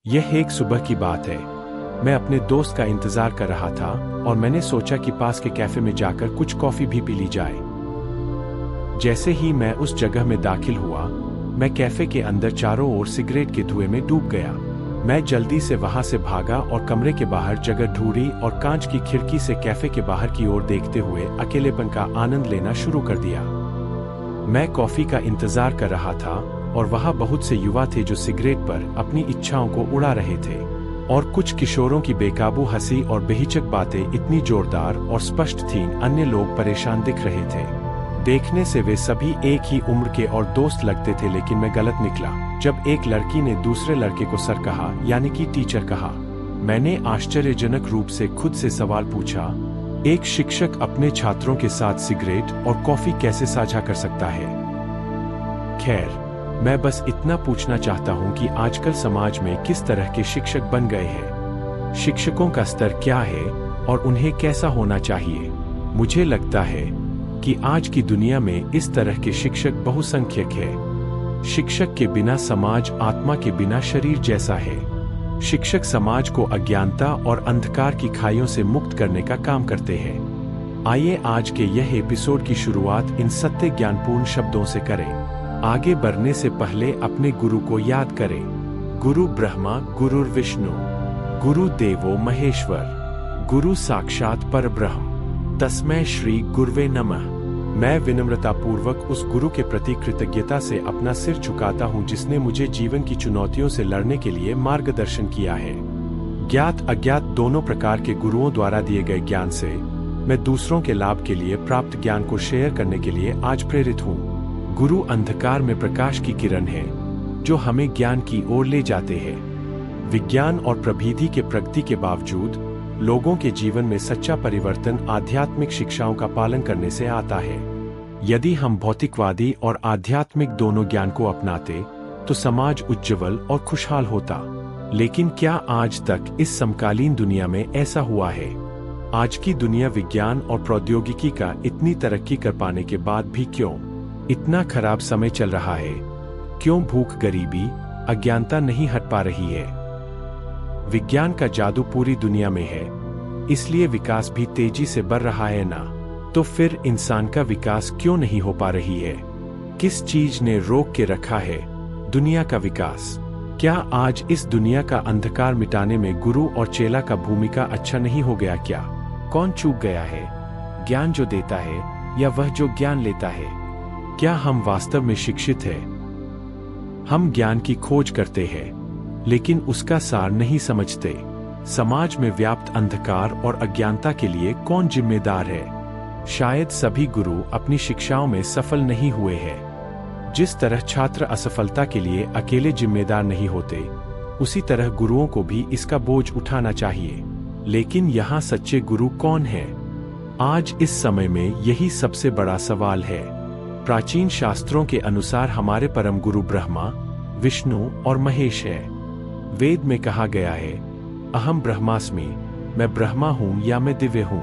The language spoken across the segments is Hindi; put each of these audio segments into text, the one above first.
यह एक सुबह की बात है। मैं अपने दोस्त का इंतजार कर रहा था और मैंने सोचा कि पास के कैफे में जाकर कुछ कॉफी भी पी ली जाए। जैसे ही मैं उस जगह में दाखिल हुआ, मैं कैफे के अंदर चारों ओर सिगरेट के धुएं में डूब गया। मैं जल्दी से वहां से भागा और कमरे के बाहर जगह ढूंढी और कांच की खिड़की से कैफे के बाहर की ओर देखते हुए अकेलेपन का आनंद लेना शुरू कर दिया। मैं कॉफी का इंतजार कर रहा था और वहां बहुत से युवा थे जो सिगरेट पर अपनी इच्छाओं को उड़ा रहे थे, और कुछ किशोरों की बेकाबू हंसी और बेहिचक बातें इतनी जोरदार और स्पष्ट थीं, अन्य लोग परेशान दिख रहे थे। देखने से वे सभी एक ही उम्र के और दोस्त लगते थे, लेकिन मैं गलत निकला जब एक लड़की ने दूसरे लड़के को सर कहा, यानी कि टीचर कहा। मैंने आश्चर्यजनक रूप से खुद से सवाल पूछा, एक शिक्षक अपने छात्रों के साथ सिगरेट और कॉफी कैसे साझा कर सकता है? खैर, मैं बस इतना पूछना चाहता हूं कि आजकल समाज में किस तरह के शिक्षक बन गए हैं? शिक्षकों का स्तर क्या है और उन्हें कैसा होना चाहिए? मुझे लगता है कि आज की दुनिया में इस तरह के शिक्षक बहुसंख्यक है। शिक्षक के बिना समाज आत्मा के बिना शरीर जैसा है। शिक्षक समाज को अज्ञानता और अंधकार की खाइयों से मुक्त करने का काम करते हैं। आइए आज के यह एपिसोड की शुरुआत इन सत्य ज्ञानपूर्ण शब्दों से करें। आगे बढ़ने से पहले अपने गुरु को याद करें। गुरु ब्रह्मा गुरुर विष्णु, गुरु देवो महेश्वर, गुरु साक्षात परब्रह्म, तस्मै श्री गुरुवे नमः। मैं विनम्रतापूर्वक उस गुरु के प्रति कृतज्ञता से अपना सिर झुकाता हूँ जिसने मुझे जीवन की चुनौतियों से लड़ने के लिए मार्गदर्शन किया है। ज्ञात अज्ञात दोनों प्रकार के गुरुओं द्वारा दिए गए ज्ञान से मैं दूसरों के लाभ के लिए प्राप्त ज्ञान को शेयर करने के लिए आज प्रेरित हूँ। गुरु अंधकार में प्रकाश की किरण है जो हमें ज्ञान की ओर ले जाते हैं। विज्ञान और प्रविधि के प्रगति के बावजूद लोगों के जीवन में सच्चा परिवर्तन आध्यात्मिक शिक्षाओं का पालन करने से आता है। यदि हम भौतिकवादी और आध्यात्मिक दोनों ज्ञान को अपनाते तो समाज उज्ज्वल और खुशहाल होता। लेकिन क्या आज तक इस समकालीन दुनिया में ऐसा हुआ है? आज की दुनिया विज्ञान और प्रौद्योगिकी का इतनी तरक्की कर पाने के बाद भी क्यों इतना खराब समय चल रहा है? क्यों भूख, गरीबी, अज्ञानता नहीं हट पा रही है? विज्ञान का जादू पूरी दुनिया में है, इसलिए विकास भी तेजी से बढ़ रहा है ना? तो फिर इंसान का विकास क्यों नहीं हो पा रही है? किस चीज ने रोक के रखा है दुनिया का विकास? क्या आज इस दुनिया का अंधकार मिटाने में गुरु और चेला का भूमिका अच्छा नहीं हो गया क्या? कौन चूक गया है, ज्ञान जो देता है या वह जो ज्ञान लेता है? क्या हम वास्तव में शिक्षित हैं? हम ज्ञान की खोज करते हैं लेकिन उसका सार नहीं समझते। समाज में व्याप्त अंधकार और अज्ञानता के लिए कौन जिम्मेदार है? शायद सभी गुरु अपनी शिक्षाओं में सफल नहीं हुए हैं। जिस तरह छात्र असफलता के लिए अकेले जिम्मेदार नहीं होते, उसी तरह गुरुओं को भी इसका बोझ उठाना चाहिए। लेकिन यहाँ सच्चे गुरु कौन है? आज इस समय में यही सबसे बड़ा सवाल है। प्राचीन शास्त्रों के अनुसार हमारे परम गुरु ब्रह्मा, विष्णु और महेश है। वेद में कहा गया है, अहम ब्रह्मास्मि, मैं ब्रह्मा हूँ या मैं दिव्य हूँ।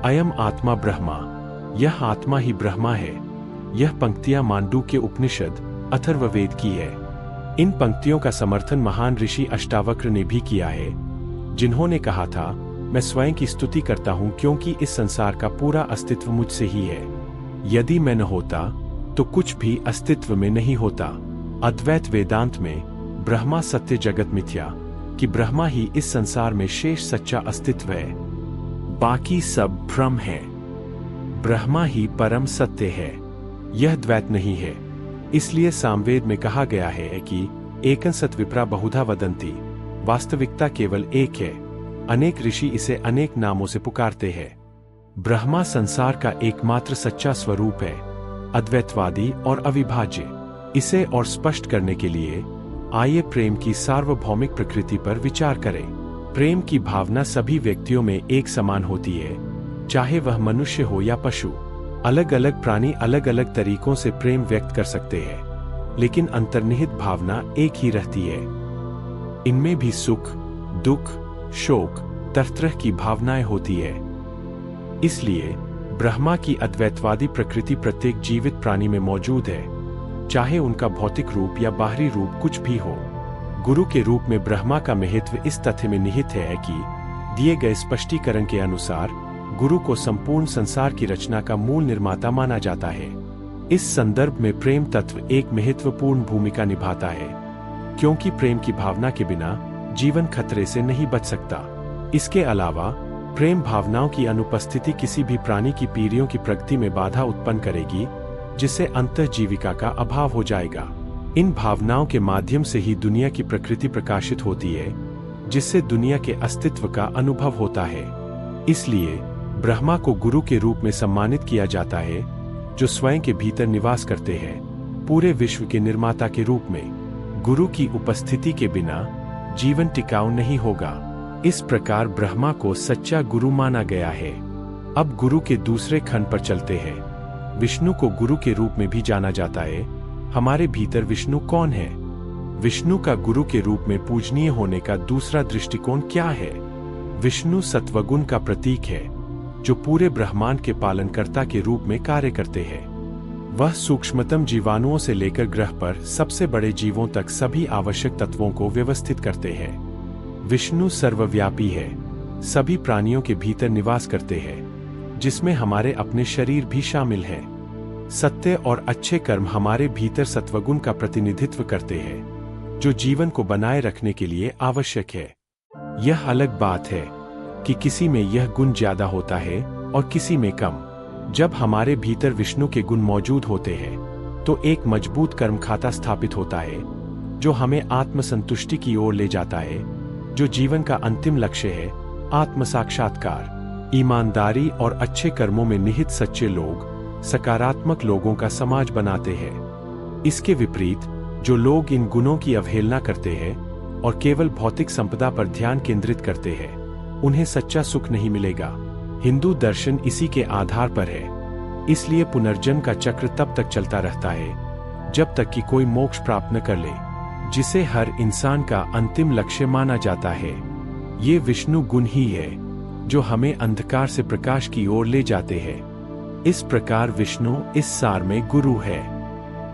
अयम आत्मा ब्रह्मा, यह आत्मा ही ब्रह्मा है। यह पंक्तियां मांडूक्य उपनिषद अथर्ववेद की है। इन पंक्तियों का समर्थन महान ऋषि अष्टावक्र ने भी किया है, जिन्होंने कहा था, मैं स्वयं की स्तुति करता हूँ क्योंकि इस संसार का पूरा अस्तित्व मुझसे ही है। यदि मैं न होता तो कुछ भी अस्तित्व में नहीं होता। अद्वैत वेदांत में ब्रह्मा सत्य जगत मिथ्या, कि ब्रह्मा ही इस संसार में शेष सच्चा अस्तित्व है, बाकी सब भ्रम है। ब्रह्मा ही परम सत्य है, यह द्वैत नहीं है। इसलिए सामवेद में कहा गया है कि एकं सत् विप्रा बहुधा वदन्ति, वास्तविकता केवल एक है। अनेक ऋषि इसे अनेक नामों से पुकारते हैं। ब्रह्मा संसार का एकमात्र सच्चा स्वरूप है, अद्वैतवादी और अविभाज्य। इसे और स्पष्ट करने के लिए आइए प्रेम की सार्वभौमिक प्रकृति पर विचार करें। प्रेम की भावना सभी व्यक्तियों में एक समान होती है, चाहे वह मनुष्य हो या पशु। अलग अलग प्राणी अलग अलग तरीकों से प्रेम व्यक्त कर सकते हैं, लेकिन अंतर्निहित भावना एक ही रहती है। इनमें भी सुख, दुख, शोक, तरह की भावनाएं होती है। इसलिए ब्रह्मा की अद्वैतवादी प्रकृति प्रत्येक जीवित प्राणी में मौजूद है, चाहे उनका भौतिक रूप या बाहरी रूप कुछ भी हो। गुरु के रूप में ब्रह्मा का महत्व इस तथ्य में निहित है कि दिए गए स्पष्टीकरण के अनुसार गुरु को संपूर्ण संसार की रचना का मूल निर्माता माना जाता है। इस संदर्भ में प्रेम तत्व एक महत्वपूर्ण भूमिका निभाता है, क्योंकि प्रेम की भावना के बिना जीवन खतरे से नहीं बच सकता। इसके अलावा प्रेम भावनाओं की अनुपस्थिति किसी भी प्राणी की पीढ़ियों की प्रगति में बाधा उत्पन्न करेगी, जिससे अंतःजीविका का अभाव हो जाएगा। इन भावनाओं के माध्यम से ही दुनिया की प्रकृति प्रकाशित होती है, जिससे दुनिया के अस्तित्व का अनुभव होता है। इसलिए ब्रह्मा को गुरु के रूप में सम्मानित किया जाता है, जो स्वयं के भीतर निवास करते हैं, पूरे विश्व के निर्माता के रूप में। गुरु की उपस्थिति के बिना जीवन टिकाऊ नहीं होगा। इस प्रकार ब्रह्मा को सच्चा गुरु माना गया है। अब गुरु के दूसरे खंड पर चलते हैं। विष्णु को गुरु के रूप में भी जाना जाता है। हमारे भीतर विष्णु कौन है? विष्णु का गुरु के रूप में पूजनीय होने का दूसरा दृष्टिकोण क्या है? विष्णु सत्वगुण का प्रतीक है, जो पूरे ब्रह्मांड के पालनकर्ता के रूप में कार्य करते हैं। वह सूक्ष्मतम जीवाणुओं से लेकर ग्रह पर सबसे बड़े जीवों तक सभी आवश्यक तत्वों को व्यवस्थित करते हैं। विष्णु सर्वव्यापी है, सभी प्राणियों के भीतर निवास करते हैं, जिसमें हमारे अपने शरीर भी शामिल है। सत्य और अच्छे कर्म हमारे भीतर सत्वगुण का प्रतिनिधित्व करते हैं, जो जीवन को बनाए रखने के लिए आवश्यक है। यह अलग बात है कि किसी में यह गुण ज्यादा होता है और किसी में कम। जब हमारे भीतर विष्णु के गुण मौजूद होते हैं, तो एक मजबूत कर्म खाता स्थापित होता है, जो हमें आत्मसंतुष्टि की ओर ले जाता है, जो जीवन का अंतिम लक्ष्य है, आत्म साक्षात्कार। ईमानदारी और अच्छे कर्मों में निहित सच्चे लोग सकारात्मक लोगों का समाज बनाते हैं। इसके विपरीत जो लोग इन गुणों की अवहेलना करते हैं और केवल भौतिक संपदा पर ध्यान केंद्रित करते हैं, उन्हें सच्चा सुख नहीं मिलेगा। हिंदू दर्शन इसी के आधार पर है। इसलिए पुनर्जन्म का चक्र तब तक चलता रहता है जब तक कि कोई मोक्ष प्राप्त न कर ले, जिसे हर इंसान का अंतिम लक्ष्य माना जाता है। ये विष्णु गुण ही है जो हमें अंधकार से प्रकाश की ओर ले जाते हैं। इस प्रकार विष्णु इस सार में गुरु है,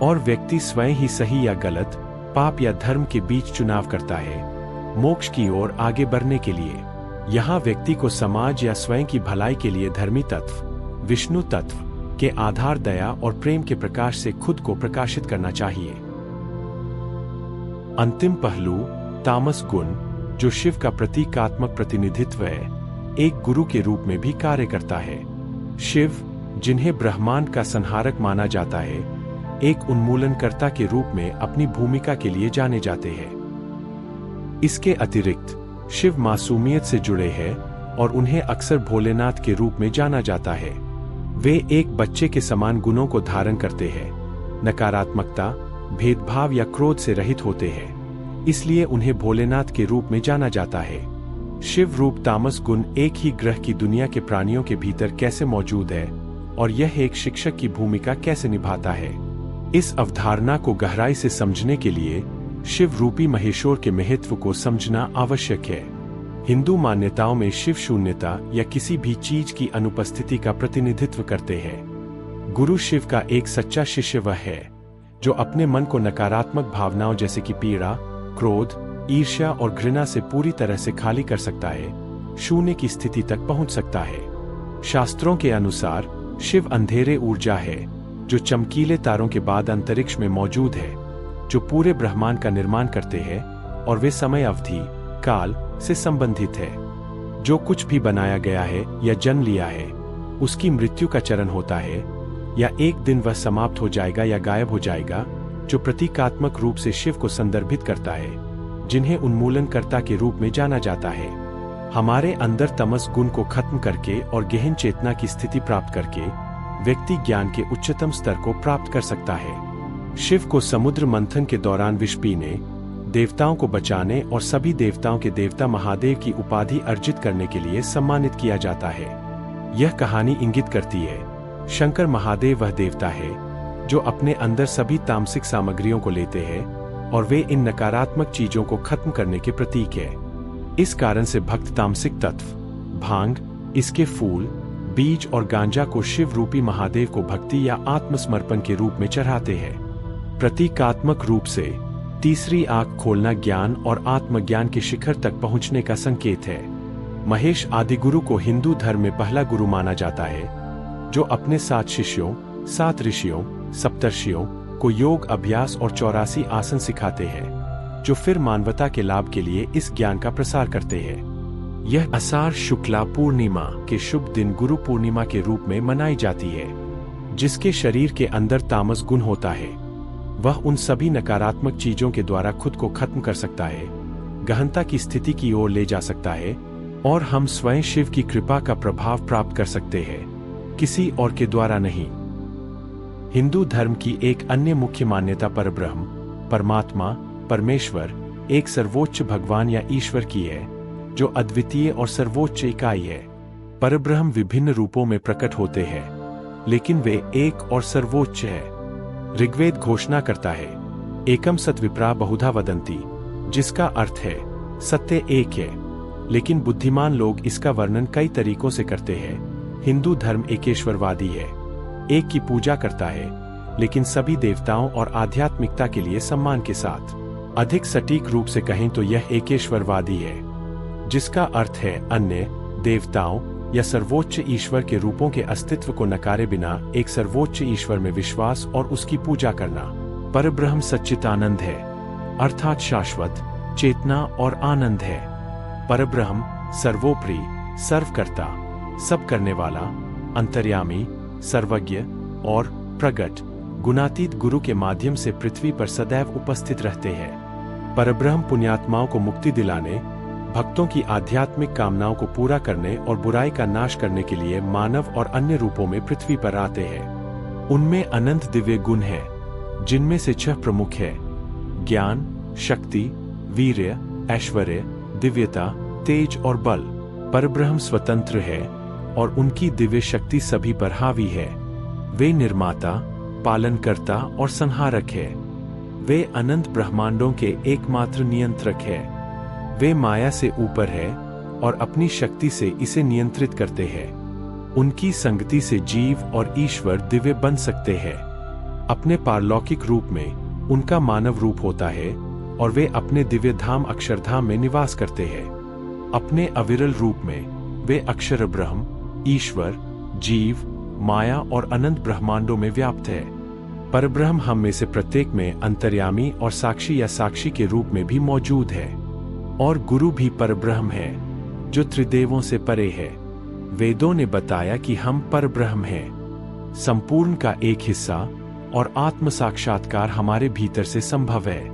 और व्यक्ति स्वयं ही सही या गलत, पाप या धर्म के बीच चुनाव करता है मोक्ष की ओर आगे बढ़ने के लिए। यहाँ व्यक्ति को समाज या स्वयं की भलाई के लिए धर्मी तत्व, विष्णु तत्व के आधार दया और प्रेम के प्रकाश से खुद को प्रकाशित करना चाहिए। अंतिम पहलू तामस गुण, जो शिव का प्रतीकात्मक प्रतिनिधित्व है, एक गुरु के रूप में भी कार्य करता है। शिव, जिन्हें ब्रह्मांड का संहारक माना जाता है, एक उन्मूलनकर्ता के रूप में अपनी भूमिका के लिए जाने जाते हैं। इसके अतिरिक्त शिव मासूमियत से जुड़े हैं और उन्हें अक्सर भोलेनाथ के रूप में जाना जाता है। वे एक बच्चे के समान गुणों को धारण करते हैं, नकारात्मकता, भेदभाव या क्रोध से रहित होते हैं, इसलिए उन्हें भोलेनाथ के रूप में जाना जाता है। शिव रूप तामस गुण एक ही ग्रह की दुनिया के प्राणियों के भीतर कैसे मौजूद है और यह एक शिक्षक की भूमिका कैसे निभाता है, इस अवधारणा को गहराई से समझने के लिए शिव रूपी महेश्वर के महत्व को समझना आवश्यक है। हिंदू मान्यताओं में शिव शून्यता या किसी भी चीज की अनुपस्थिति का प्रतिनिधित्व करते हैं। गुरु शिव का एक सच्चा शिष्य वह है जो अपने मन को नकारात्मक भावनाओं जैसे कि पीड़ा, क्रोध, ईर्ष्या और घृणा से पूरी तरह से खाली कर सकता है, शून्य की स्थिति तक पहुंच सकता है। शास्त्रों के अनुसार शिव अंधेरे ऊर्जा है जो चमकीले तारों के बाद अंतरिक्ष में मौजूद है, जो पूरे ब्रह्मांड का निर्माण करते हैं, और वे समय अवधि, काल से संबंधित है। जो कुछ भी बनाया गया है या जन्म लिया है, उसकी मृत्यु का चरण होता है, या एक दिन वह समाप्त हो जाएगा या गायब हो जाएगा, जो प्रतीकात्मक रूप से शिव को संदर्भित करता है, जिन्हें उन्मूलनकर्ता के रूप में जाना जाता है। हमारे अंदर तमस गुण को खत्म करके और गहन चेतना की स्थिति प्राप्त करके व्यक्ति ज्ञान के उच्चतम स्तर को प्राप्त कर सकता है। शिव को समुद्र मंथन के दौरान विष पीने, देवताओं को बचाने और सभी देवताओं के देवता महादेव की उपाधि अर्जित करने के लिए सम्मानित किया जाता है। यह कहानी इंगित करती है, शंकर महादेव वह देवता है जो अपने अंदर सभी तामसिक सामग्रियों को लेते हैं, और वे इन नकारात्मक चीजों को खत्म करने के प्रतीक है। इस कारण से भक्त तामसिक तत्व, भांग, इसके फूल, बीज और गांजा को शिव रूपी महादेव को भक्ति या आत्मसमर्पण के रूप में चढ़ाते हैं। प्रतीकात्मक रूप से तीसरी आंख खोलना ज्ञान और आत्मज्ञान के शिखर तक पहुंचने का संकेत है। महेश आदिगुरु को हिंदू धर्म में पहला गुरु माना जाता है, जो अपने 7 शिष्यों, 7 ऋषियों, सप्तर्षियों को योग अभ्यास और 84 आसन सिखाते हैं, जो फिर मानवता के लाभ के लिए इस ज्ञान का प्रसार करते हैं। यह आषाढ़ शुक्ला पूर्णिमा के शुभ दिन गुरु पूर्णिमा के रूप में मनाई जाती है। जिसके शरीर के अंदर तामस गुण होता है, वह उन सभी नकारात्मक चीजों के द्वारा खुद को खत्म कर सकता है, गहनता की स्थिति की ओर ले जा सकता है और हम स्वयं शिव की कृपा का प्रभाव प्राप्त कर सकते हैं, किसी और के द्वारा नहीं। हिंदू धर्म की एक अन्य मुख्य मान्यता परब्रह्म, परमात्मा, परमेश्वर, एक सर्वोच्च भगवान या ईश्वर की है, जो अद्वितीय और सर्वोच्च इकाई है। परब्रह्म विभिन्न रूपों में प्रकट होते हैं, लेकिन वे एक और सर्वोच्च है। ऋग्वेद घोषणा करता है, एकम सत विप्रा बहुधा वदंती, जिसका अर्थ है सत्य एक है, लेकिन बुद्धिमान लोग इसका वर्णन कई तरीकों से करते हैं। हिंदू धर्म एकेश्वरवादी है, एक की पूजा करता है, लेकिन सभी देवताओं और आध्यात्मिकता के लिए सम्मान के साथ। अधिक सटीक रूप से कहें तो यह एकेश्वरवादी है, जिसका अर्थ है अन्य देवताओं या सर्वोच्च ईश्वर के रूपों के अस्तित्व को नकारे बिना एक सर्वोच्च ईश्वर में विश्वास और उसकी पूजा करना। परब्रह्म सच्चिदानंद है, अर्थात शाश्वत, चेतना और आनंद है। परब्रह्म सर्वोपरि, सर्वकर्ता, सब करने वाला, अंतर्यामी, सर्वज्ञ और प्रगट, गुणातीत गुरु के माध्यम से पृथ्वी पर सदैव उपस्थित रहते हैं। परब्रह्म पुण्यात्माओं को मुक्ति दिलाने, भक्तों की आध्यात्मिक कामनाओं को पूरा करने और बुराई का नाश करने के लिए मानव और अन्य रूपों में पृथ्वी पर आते हैं। उनमें अनंत दिव्य गुण हैं, जिनमें से 6 प्रमुख है: ज्ञान, शक्ति, वीर्य, ऐश्वर्य, दिव्यता, तेज और बल। परब्रह्म स्वतंत्र है और उनकी दिव्य शक्ति सभी पर हावी है। वे निर्माता, पालनकर्ता और संहारक है। वे अनंत ब्रह्मांडों के एकमात्र नियंत्रक है। वे माया से ऊपर है और अपनी शक्ति से इसे नियंत्रित करते हैं। उनकी संगति से जीव और ईश्वर दिव्य बन सकते हैं। अपने पारलौकिक रूप में उनका मानव रूप होता है और वे अपने दिव्य धाम अक्षरधाम में निवास करते हैं। अपने अविरल रूप में वे अक्षर ब्रह्म, ईश्वर, जीव, माया और अनंत ब्रह्मांडों में व्याप्त है। परब्रह्म हम में से प्रत्येक में अंतर्यामी और साक्षी या साक्षी के रूप में भी मौजूद है। और गुरु भी परब्रह्म है, जो त्रिदेवों से परे है। वेदों ने बताया कि हम परब्रह्म हैं, संपूर्ण का एक हिस्सा, और आत्म साक्षात्कार हमारे भीतर से संभव है।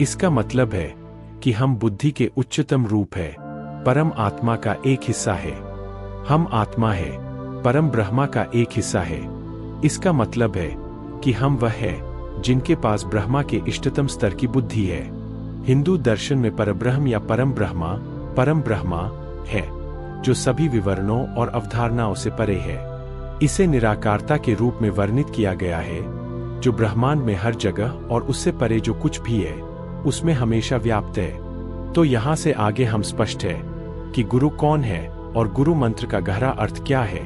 इसका मतलब है कि हम बुद्धि के उच्चतम रूप है, परम आत्मा का एक हिस्सा है। हम आत्मा है, परम ब्रह्मा का एक हिस्सा है। इसका मतलब है कि हम वह है जिनके पास ब्रह्मा के इष्टतम स्तर की बुद्धि है। हिंदू दर्शन में परब्रह्म या परम ब्रह्मा है, जो सभी विवरणों और अवधारणाओं से परे है। इसे निराकारता के रूप में वर्णित किया गया है, जो ब्रह्मांड में हर जगह और उससे परे जो कुछ भी है, उसमें हमेशा व्याप्त है। तो यहाँ से आगे हम स्पष्ट है कि गुरु कौन है और गुरु मंत्र का गहरा अर्थ क्या है।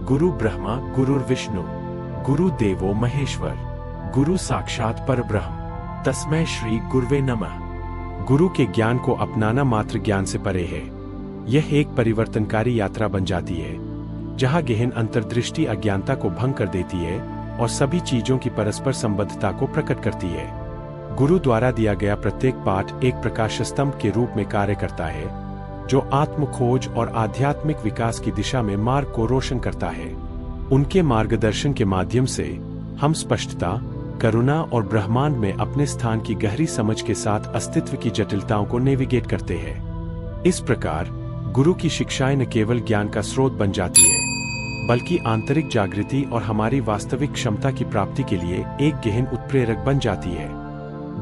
गुरु ब्रह्मा गुरुर्विष्णु, गुरु देवो महेश्वर, गुरु साक्षात परब्रह्म, तस्मै श्री गुरुवे नमः। गुरु के ज्ञान को अपनाना मात्र ज्ञान से परे है। यह एक परिवर्तनकारी यात्रा बन जाती है, जहां गहन अंतर्दृष्टि अज्ञानता को भंग कर देती है और सभी चीजों की परस्पर संबद्धता को प्रकट करती है। गुरु द्वारा दिया गया प्रत्येक पाठ एक प्रकाश स्तंभ के रूप में कार्य करता है, जो आत्म खोज और आध्यात्मिक विकास की दिशा में मार्ग को रोशन करता है। उनके मार्गदर्शन के माध्यम से हम स्पष्टता, करुणा और ब्रह्मांड में अपने स्थान की गहरी समझ के साथ अस्तित्व की जटिलताओं को नेविगेट करते हैं। इस प्रकार गुरु की शिक्षाएं न केवल ज्ञान का स्रोत बन जाती है, बल्कि आंतरिक जागृति और हमारी वास्तविक क्षमता की प्राप्ति के लिए एक गहन उत्प्रेरक बन जाती है।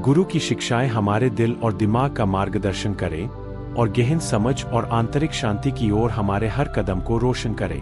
गुरु की शिक्षाएं हमारे दिल और दिमाग का मार्गदर्शन करें और गहन समझ और आंतरिक शांति की ओर हमारे हर कदम को रोशन करें।